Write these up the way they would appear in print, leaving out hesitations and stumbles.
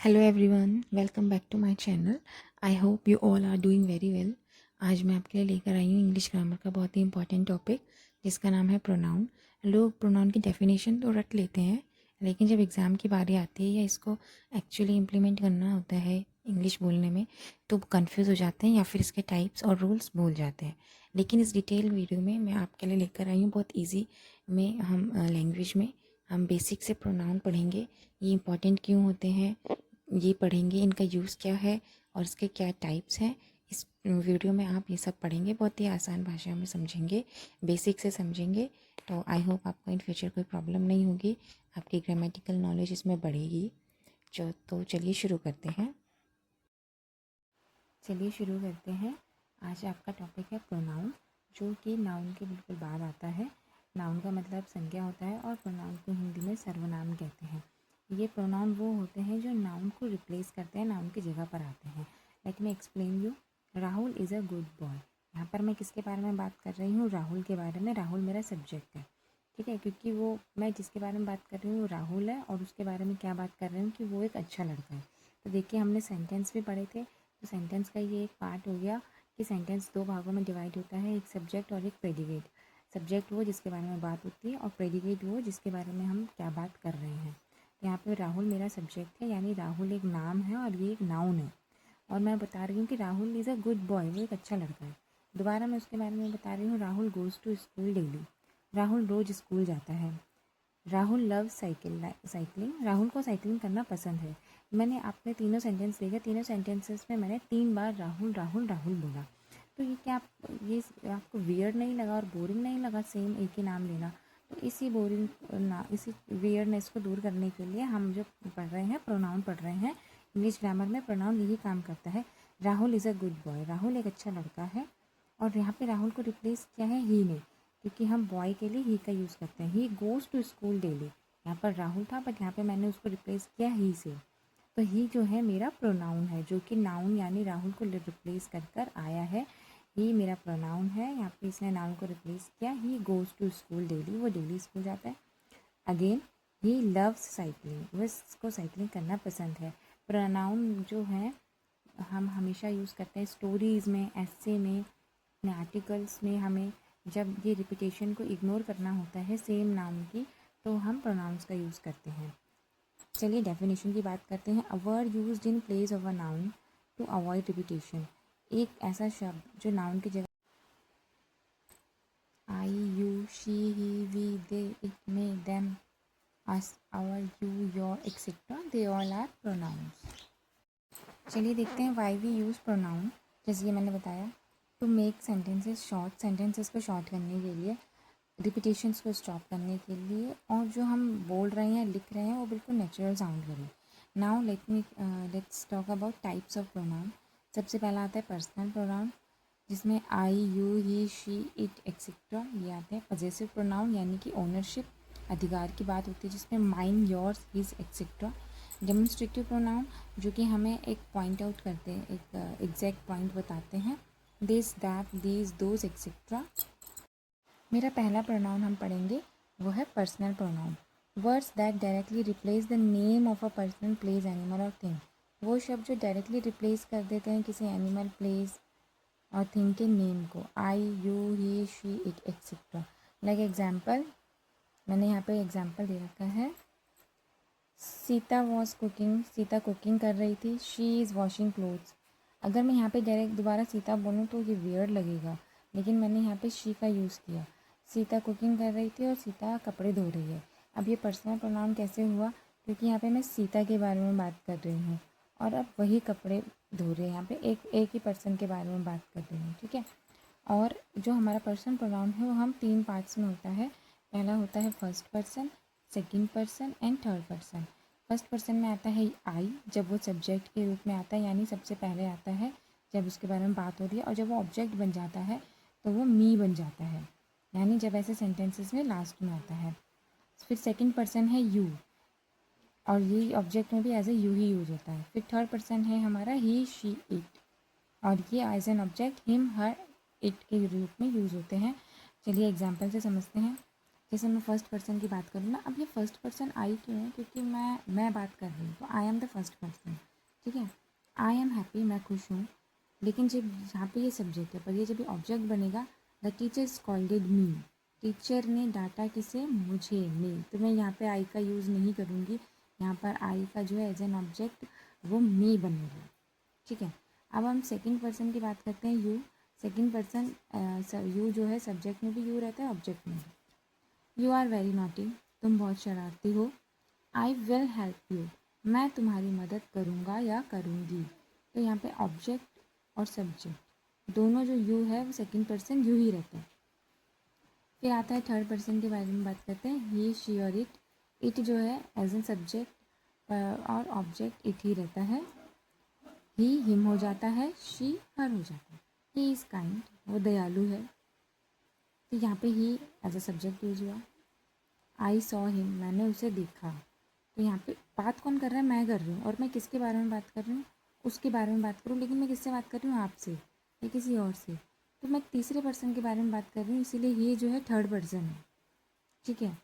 Hello everyone, welcome back to my channel. I hope you all are doing very well. आज मैं आपके लिए लेकर आई हूँ इंग्लिश ग्रामर का बहुत ही इंपॉर्टेंट टॉपिक, जिसका नाम है प्रोनाउन। लोग प्रोनाउन की डेफिनेशन तो रट लेते हैं, लेकिन जब एग्ज़ाम की बारी आती है या इसको एक्चुअली इम्प्लीमेंट करना होता है इंग्लिश बोलने में, तो कंफ्यूज हो जाते हैं या फिर इसके टाइप्स और रूल्स भूल जाते हैं। लेकिन इस डिटेल वीडियो में मैं आपके लिए लेकर आई हूँ बहुत ईजी में, हम लैंग्वेज में हम बेसिक से प्रोनाउन पढ़ेंगे। ये इंपॉर्टेंट क्यों होते हैं ये पढ़ेंगे, इनका यूज़ क्या है और इसके क्या टाइप्स हैं। इस वीडियो में आप ये सब पढ़ेंगे, बहुत ही आसान भाषा में समझेंगे, बेसिक से समझेंगे। तो आई होप आपको इन फ्यूचर कोई प्रॉब्लम नहीं होगी, आपकी ग्रामेटिकल नॉलेज इसमें बढ़ेगी। तो चलिए शुरू करते हैं। आज आपका टॉपिक है प्रोनाउन, जो कि नाउन के बिल्कुल बाद आता है। नाउन का मतलब संज्ञा होता है और प्रोनाउन को हिंदी में सर्वनाम कहते हैं। ये प्रोनाउन वो होते हैं जो नाउन को रिप्लेस करते हैं, नाउन की जगह पर आते हैं। Let me explain you. Rahul is a good boy. यहाँ पर मैं किसके बारे में बात कर रही हूँ? राहुल के बारे में। राहुल मेरा सब्जेक्ट है, ठीक है, क्योंकि वो मैं जिसके बारे में बात कर रही हूँ वो राहुल है, और उसके बारे में क्या बात कर रही हूँ कि वो एक अच्छा लड़का है। तो देखिए, हमने सेंटेंस भी पढ़े थे, तो सेंटेंस का ये एक पार्ट हो गया कि सेंटेंस दो भागों में डिवाइड होता है, एक सब्जेक्ट और एक प्रेडिकेट। सब्जेक्ट वो जिसके बारे में बात होती है और प्रेडिकेट वो जिसके बारे में हम क्या बात कर रहे हैं। तो यहाँ पे राहुल मेरा सब्जेक्ट है, यानी राहुल एक नाम है और ये एक नाउन है। और मैं बता रही हूँ कि Rahul is a good boy, वो एक अच्छा लड़का है। दोबारा मैं उसके बारे में बता रही हूँ, Rahul goes to school daily. Rahul रोज़ स्कूल जाता है। Rahul love cycling. राहुल को साइकिलिंग करना पसंद है। मैंने आपने तीनों सेंटेंस देखे, तीनों सेंटेंसेस में मैंने 3 बार राहुल राहुल राहुल बोला। तो ये क्या ये आपको वियर्ड नहीं लगा और बोरिंग नहीं लगा सेम एक ही नाम लेना? तो इसी वियर्डनेस को दूर करने के लिए हम जो पढ़ रहे हैं, प्रोनाउन पढ़ रहे हैं। इंग्लिश ग्रामर में प्रोनाउन यही काम करता है। Rahul is a good boy, Rahul एक अच्छा लड़का है। और यहाँ पे राहुल को रिप्लेस किया है ही ने, क्योंकि हम बॉय के लिए ही का यूज़ करते हैं। He goes to school daily. यहाँ पर राहुल था, बट यहाँ पे मैंने उसको रिप्लेस किया ही से। तो ही जो है मेरा प्रोनाउन है, जो कि नाउन यानी राहुल को रिप्लेस कर कर आया है। ही मेरा प्रोनाउन है। यहाँ पे इसने नाउन को रिप्लेस किया। He goes to school daily, वो डेली स्कूल जाता है। अगेन, ही लव्स साइकिलिंग, वो इसको साइकिलिंग करना पसंद है। प्रोनाउन जो है हम हमेशा यूज़ करते हैं स्टोरीज़ में, एस्से में, अपने आर्टिकल्स में। हमें जब ये रिपीटेशन को इग्नोर करना होता है सेम नाउन की, तो हम प्रोनाउंस का यूज़ करते हैं। चलिए डेफिनेशन की बात करते हैं। A word used in place of a noun to avoid repetition. एक ऐसा शब्द जो नाउन की जगह I, you, she, he, we, they, it, me, them, us, our, you, your, etcetera, they all are pronouns. चलिए देखते हैं वाई वी यूज़ प्रोनाउन। जैसे ये मैंने बताया, to make sentences short, sentences को शॉर्ट करने के लिए, रिपीटेशंस को स्टॉप करने के लिए, और जो हम बोल रहे हैं लिख रहे हैं वो बिल्कुल नेचुरल साउंड करें। Now let's talk about types of pronoun. सबसे पहला आता है पर्सनल प्रोनाउन, जिसमें I, you, he, she, it, etcetera ये आते हैं। पजेसिव प्रोनाउन यानी कि ओनरशिप, अधिकार की बात होती है, जिसमें mine, yours, his, etcetera. Demonstrative pronoun, जो कि हमें एक पॉइंट आउट करते हैं, एक एग्जैक्ट पॉइंट बताते हैं, this, that, these, those, etcetera. मेरा पहला प्रोनाउन हम पढ़ेंगे, वो है personal pronoun. Words that directly replace the name of a person, place, animal और थिंग। वो शब्द जो डायरेक्टली रिप्लेस कर देते हैं किसी एनिमल, प्लेस और थिंग के नेम को। I, you, he, she, it, etcetera. Like example, मैंने यहाँ पे एग्जाम्पल दे रखा है। Sita was cooking, Sita cooking कर रही थी। She is washing clothes. अगर मैं यहाँ पे डायरेक्ट दोबारा सीता बोलूँ तो ये वियर्ड लगेगा, लेकिन मैंने यहाँ पे शी का यूज़ किया। सीता कुकिंग कर रही थी और सीता कपड़े धो रही है। अब ये पर्सनल प्रोनाउन कैसे हुआ? क्योंकि यहाँ पे मैं सीता के बारे में बात कर रही हूँ और अब वही कपड़े धो रहे हैं। यहाँ पे एक ही पर्सन के बारे में बात कर रही हूँ, ठीक है। और जो हमारा पर्सनल प्रोनाउन है वो हम 3 पार्ट्स में होता है। पहला होता है first person, second person and third person. First person में आता है आई, जब वो सब्जेक्ट के रूप में आता है, यानी सबसे पहले आता है जब उसके बारे में बात हो रही है। और जब वो ऑब्जेक्ट बन जाता है तो वो मी बन जाता है, यानी जब ऐसे सेंटेंसेस में लास्ट में आता है। फिर सेकंड पर्सन है यू, और ये ऑब्जेक्ट में भी एज ए यू ही यूज़ होता है। फिर थर्ड पर्सन है हमारा ही, शी, इट, और ये as an object him, her, it के रूप में यूज़ होते हैं। चलिए एग्जाम्पल से समझते हैं। जैसे मैं फर्स्ट पर्सन की बात करूँ ना, अब ये फर्स्ट पर्सन आई क्यों है, क्योंकि मैं बात कर रही हूँ, तो I am the first person, ठीक है। आई एम हैप्पी, मैं खुश हूँ। लेकिन जब यहाँ पे ये सब्जेक्ट है, पर ये जब ये ऑब्जेक्ट बनेगा, the teacher scolded me, teacher ने डांटा किसे, मुझे, मी, तो मैं यहाँ पे आई का यूज़ नहीं करूँगी। यहाँ पर आई का जो है एज एन ऑब्जेक्ट वो मी बनेगा, ठीक है। अब हम सेकंड पर्सन की बात करते हैं, यू। सेकंड पर्सन यू जो है सब्जेक्ट में भी यू रहता है, ऑब्जेक्ट में भी। यू आर वेरी नॉटी, तुम बहुत शरारती हो। आई विल हेल्प यू, मैं तुम्हारी मदद करूँगा या करूँगी। तो यहाँ पे ऑब्जेक्ट और सब्जेक्ट दोनों जो यू है वो सेकंड पर्सन यू ही रहता है। फिर आता है थर्ड पर्सन के बारे में बात करते हैं, ही, शी और इट। इट जो है एज एन सब्जेक्ट और ऑब्जेक्ट इट ही रहता है। ही हिम हो जाता है, शी हर हो जाता है। ही इज़ काइंड, वो दयालु है, तो यहाँ पे ही एज अ सब्जेक्ट यूज हुआ। आई सॉ हिम, मैंने उसे देखा, तो यहाँ पे बात कौन कर रहा है, मैं कर रही हूँ, और मैं किसके बारे में बात कर रही हूँ, उसके बारे में बात करूँ, लेकिन मैं किससे बात कर रही हूँ, आपसे या किसी और से, तो मैं तीसरे पर्सन के बारे में बात कर रही हूँ, इसीलिए ये जो है थर्ड पर्सन है, ठीक है।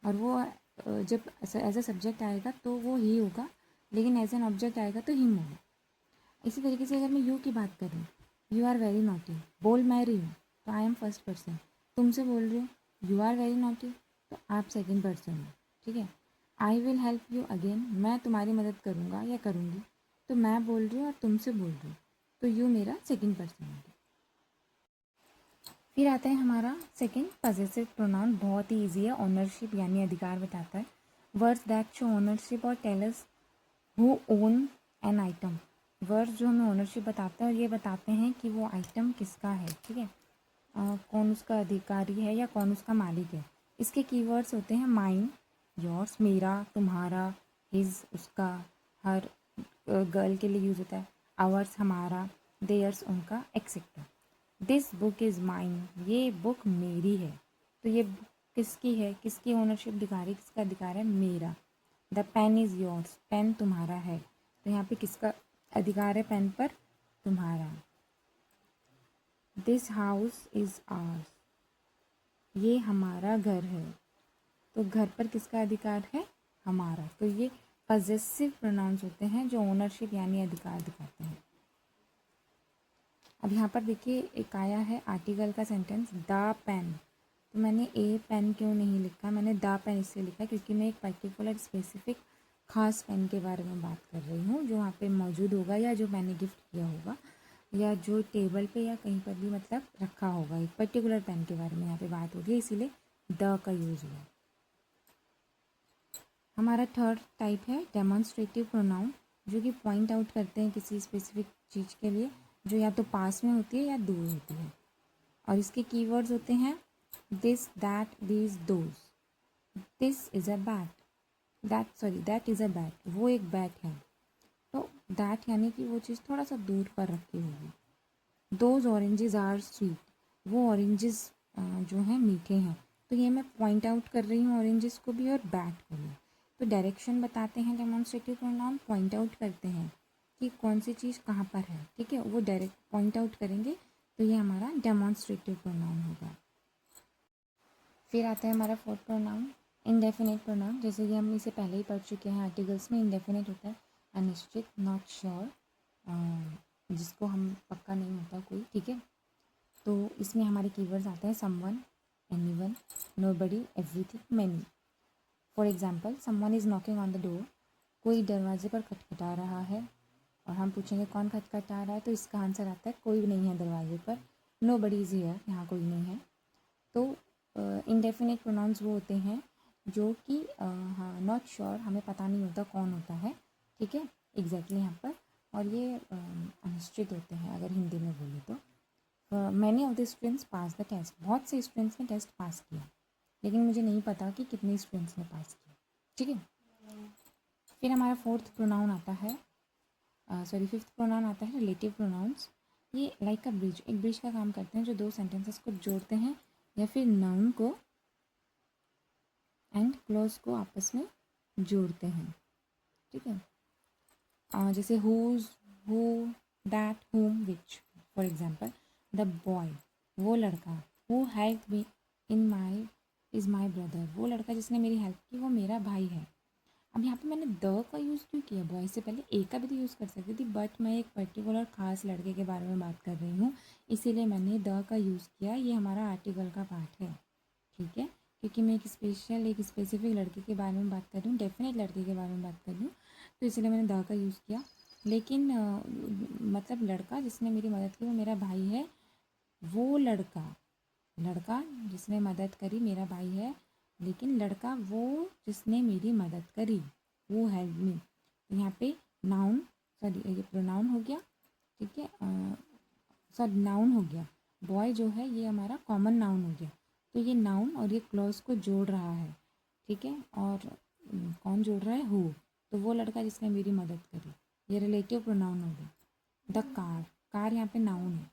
और वो जब एज अ सब्जेक्ट आएगा तो वो ही होगा, लेकिन एज एन ऑब्जेक्ट आएगा तो हिम होगा। इसी तरीके से अगर मैं यू की बात करूँ, यू आर वेरी नॉटी, बोल मैं रही हूँ, तो आई एम फर्स्ट पर्सन, तुमसे बोल रही हूँ, यू आर वेरी नॉटी, तो आप सेकंड पर्सन हो, ठीक है। I will help you again, मैं तुम्हारी मदद करूँगा या करूँगी, तो मैं बोल रही हूँ और तुमसे बोल रही हूँ, तो यू मेरा सेकंड पर्सन है। फिर आता है हमारा सेकंड पजेसिव प्रोनाउन, बहुत ही ईजी है, ओनरशिप यानी अधिकार बताता है। वर्ड्स दैट शो ओनरशिप और tell us who own an item. Words जो हमें ओनरशिप बताते हैं और ये बताते हैं कि वो आइटम किसका है, ठीक है। कौन उसका अधिकारी है या कौन उसका मालिक है। इसके कीवर्ड्स होते हैं माइन, योर्स, मेरा, तुम्हारा, हिज, उसका, हर, गर्ल के लिए यूज़ होता है, आवर्स, हमारा, देयर्स, उनका, etcetera. This book is mine, ये बुक मेरी है, तो ये बुक किसकी है, किसकी ओनरशिप दिखा रही है, किसका अधिकार है, मेरा। The pen is yours, pen तुम्हारा है, तो यहाँ पे किसका अधिकार है पेन पर, तुम्हारा। दिस हाउस इज़ आवर्स, ये हमारा घर है, तो घर पर किसका अधिकार है, हमारा। तो ये पजेसिव प्रोनाउंस होते हैं जो ओनरशिप यानी अधिकार दिखाते हैं। अब यहाँ पर देखिए एक आया है आर्टिकल का सेंटेंस, द पेन, तो मैंने ए पेन क्यों नहीं लिखा, मैंने द पेन इसलिए लिखा क्योंकि मैं एक पर्टिकुलर स्पेसिफिक खास पेन के बारे में बात कर रही हूँ, जो वहाँ पे मौजूद होगा या जो मैंने गिफ्ट किया होगा या जो टेबल पे या कहीं पर भी मतलब रखा होगा, एक पर्टिकुलर पेन के बारे में यहाँ पे बात हो रही है, इसीलिए द का यूज़ हुआ। हमारा थर्ड टाइप है डेमोन्स्ट्रेटिव प्रोनाउन, जो कि पॉइंट आउट करते हैं किसी स्पेसिफिक चीज़ के लिए, जो या तो पास में होती है या दूर होती है। और इसके कीवर्ड्स होते हैं this, that, these, those. This is a bat, that is a bat, वो एक बैट है, तो दैट यानी कि वो चीज़ थोड़ा सा दूर पर रखी होगी। दोज ऑरेंजेस आर स्वीट, वो ऑरेंजेस जो हैं मीठे हैं, तो ये मैं पॉइंट आउट कर रही हूँ ऑरेंजेस को भी और बैट को भी। तो डायरेक्शन बताते हैं डेमोन्स्ट्रेटिव प्रोनाउन, पॉइंट आउट करते हैं कि कौन सी चीज़ कहाँ पर है, ठीक है, वो डायरेक्ट पॉइंट आउट करेंगे, तो ये हमारा डेमोन्स्ट्रेटिव प्रोनाउन होगा। फिर आता है हमारा फोर्थ प्रोनाउन इंडेफिनिट प्रोनाउन, जैसे कि हम इसे पहले ही पढ़ चुके हैं आर्टिकल्स में। इंडेफिनिट होता है अनिश्चित, नॉट श्योर, जिसको हम पक्का नहीं होता कोई, ठीक है। तो इसमें हमारे कीवर्ड्स आते हैं someone, anyone, nobody, everything, many. For example, someone is knocking on the door, कोई दरवाजे पर खटखटा रहा है, और हम पूछेंगे कौन खटखटा रहा है, तो इसका आंसर आता है कोई भी नहीं है दरवाजे पर, नोबडी इज़ हियर, यहाँ कोई नहीं है। तो इंडेफिनिट प्रोनाउंस वो होते हैं जो कि हाँ नॉट श्योर, हमें पता नहीं होता कौन होता है, ठीक है, एग्जैक्टली यहाँ पर, और ये अनिश्चित होते हैं अगर हिंदी में बोले तो। Many of the students pass the test, बहुत से स्टूडेंट्स ने टेस्ट पास किया, लेकिन मुझे नहीं पता कि कितने स्टूडेंट्स ने पास किया, ठीक है। फिर हमारा फोर्थ प्रोनाउन आता है फिफ्थ प्रोनाउन आता है रिलेटिव प्रोनाउंस। ये लाइक अ ब्रिज, एक ब्रिज का काम करते हैं जो दो सेंटेंसेस को जोड़ते हैं या फिर नाउन को एंड क्लॉज को आपस में जोड़ते हैं, ठीक है। जैसे हुज, हु, दैट, हुम, विच। फॉर एग्जाम्पल, द बॉय, वो लड़का, who help me in my is my brother. वो लड़का जिसने मेरी हेल्प की वो मेरा भाई है। अब यहाँ पे मैंने द का यूज़ क्यों किया? बॉय से पहले ए का भी तो यूज़ कर सकती थी, बट मैं एक पर्टिकुलर ख़ास लड़के के बारे में बात कर रही हूँ, इसीलिए मैंने द का यूज़ किया। ये हमारा आर्टिकल का पार्ट है, ठीक है, क्योंकि मैं एक स्पेसिफिक लड़के के बारे में बात कर रही हूँ, डेफिनेट लड़के के बारे में बात कर रही हूँ, तो इसलिए मैंने द का यूज़ किया। लेकिन मतलब लड़का जिसने मेरी मदद की वो मेरा भाई है। वो लड़का लड़का जिसने मदद करी मेरा भाई है, लेकिन लड़का वो जिसने मेरी मदद करी, वो हेल्प मी। तो यहाँ पे नाउन, सॉरी ये प्रोनाउन हो गया, ठीक है, सॉरी नाउन हो गया। बॉय जो है ये हमारा कॉमन नाउन हो गया, तो ये नाउन और ये क्लॉज को जोड़ रहा है, ठीक है। और कौन जोड़ रहा है? हु। तो वो लड़का जिसने मेरी मदद करी, ये रिलेटिव प्रोनाउन हो गया। द कार, कार यहाँ पे नाउन है।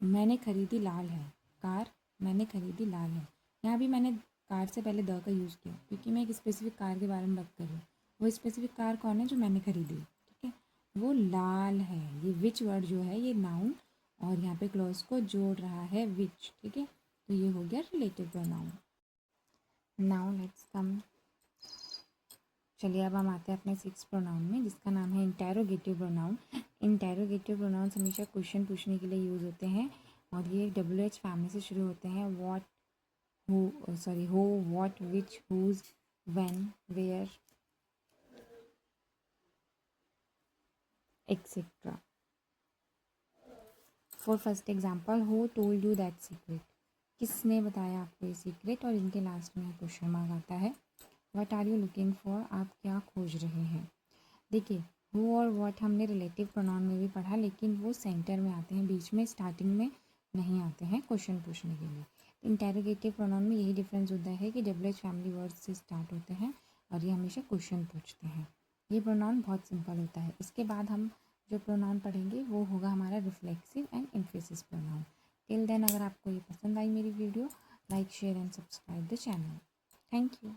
मैंने खरीदी लाल है, कार मैंने खरीदी लाल है। यहाँ भी मैंने कार से पहले द का यूज़ किया, क्योंकि मैं एक स्पेसिफिक कार के बारे में बात कर रही हूँ। वो स्पेसिफिक कार कौन है? जो मैंने खरीदी, ठीक है, वो लाल है। ये विच वर्ड जो है ये नाउन और यहाँ पे क्लॉज को जोड़ रहा है विच, ठीक है। तो ये हो गया relative pronoun. Now let's come, चलिए अब हम आते हैं अपने सिक्स प्रोनाउन में, जिसका नाम है इंटेरोगेटिव प्रोनाउन। इंटेरोगेटिव प्रोनाउंस हमेशा क्वेश्चन पूछने के लिए यूज़ होते हैं और ये WH फैमिली से शुरू होते हैं। What, who, sorry who, what, which, whose, when, where, etcetera. For first example, who told you that secret? किसने बताया आपको ये सीक्रेट? और इनके लास्ट में क्वेश्चन मार्क आता है। What are you looking for? आप क्या खोज रहे हैं? देखिए, हु और व्हाट हमने रिलेटिव प्रोनाउन में भी पढ़ा, लेकिन वो सेंटर में आते हैं, बीच में स्टार्टिंग में नहीं आते हैं क्वेश्चन पूछने के लिए। इंटेरोगेटिव प्रोनाउन में यही डिफरेंस होता है कि WH फैमिली वर्ड से स्टार्ट होते हैं और ये हमेशा क्वेश्चन पूछते हैं। ये प्रोनाउन बहुत सिंपल होता है। इसके बाद हम जो प्रोनाउन पढ़ेंगे वो होगा हमारा reflexive and emphasis pronoun. Till then, अगर आपको ये पसंद आई मेरी video, like, share and subscribe the channel. Thank you.